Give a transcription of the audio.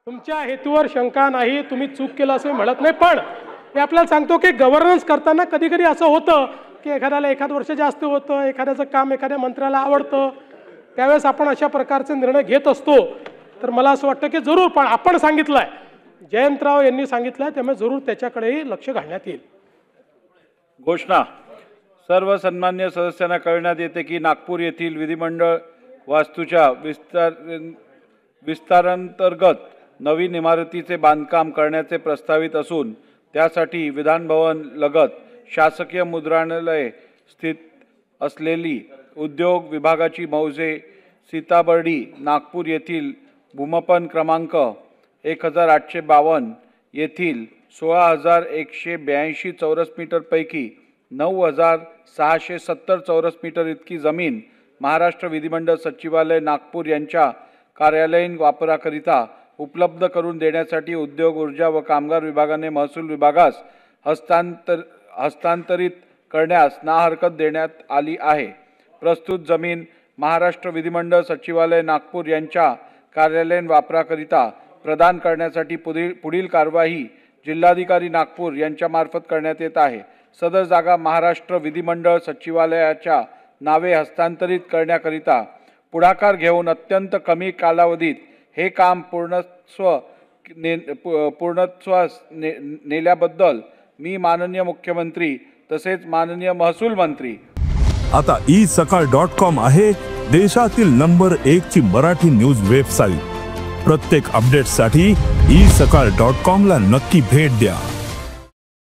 तुमच्या हेतूवर शंका नाही, तुम्ही चूक केलं असं म्हणत नाही, पण मी आपल्याला सांगतो की गव्हर्नन्स करताना कधी कधी असं होतं की एखाद्याला एखाद वर्ष जास्त होतं, एखाद्याचं काम एखाद्या मंत्र्याला आवडतं, त्यावेळेस आपण अशा प्रकारचे निर्णय घेत असतो. तर मला असं वाटतं की जरूर, पण आपण सांगितलंय, जयंतराव यांनी सांगितलंय, त्यामुळे जरूर त्याच्याकडेही लक्ष घालण्यात येईल. घोषणा. सर्व सन्मान्य सदस्यांना कळविण्यात येते की नागपूर येथील विधिमंडळ वास्तूच्या विस्तारांतर्गत नवीन इमारतीचे बांधकाम करण्याचे प्रस्तावित असून त्यासाठी विधानभवन लगत शासकीय मुद्रणालय स्थित असलेली उद्योग विभागाची मौजे सीताबर्डी नागपूर येथील भूमपन क्रमांक 1852 येथील 16,182 चौरस मीटर पैकी 9,670 चौरस मीटर इतकी जमीन महाराष्ट्र विधिमंडळ सचिवालय नागपूर यांच्या कार्यालयीन वापराकरिता उपलब्ध करून देण्यासाठी उद्योग ऊर्जा व कामगार विभागाने महसूल विभागास हस्तांतरित करण्यास नाहरकत देण्यात आली आहे. प्रस्तुत जमीन महाराष्ट्र विधिमंडळ सचिवालय नागपूर यांच्या कार्यालयीन वापराकरिता प्रदान करण्यासाठी पुढील कार्यवाही जिल्हाधिकारी नागपूर यांच्या मार्फत करण्यात येत आहे. सदर जागा महाराष्ट्र विधिमंडळ सचिवालयाच्या नावे हस्तांतरित करण्याकरिता पुढाकार घेऊन अत्यंत कमी कालावधीत हे काम पूर्णत्वास नेल्याबद्दल मी माननीय मुख्यमंत्री तसेच माननीय महसूल मंत्री. आता isakal.com आहे देशातील नंबर 1 ची मराठी न्यूज वेबसाईट. प्रत्येक अपडेटसाठी isakal.com ला नक्की भेट द्या.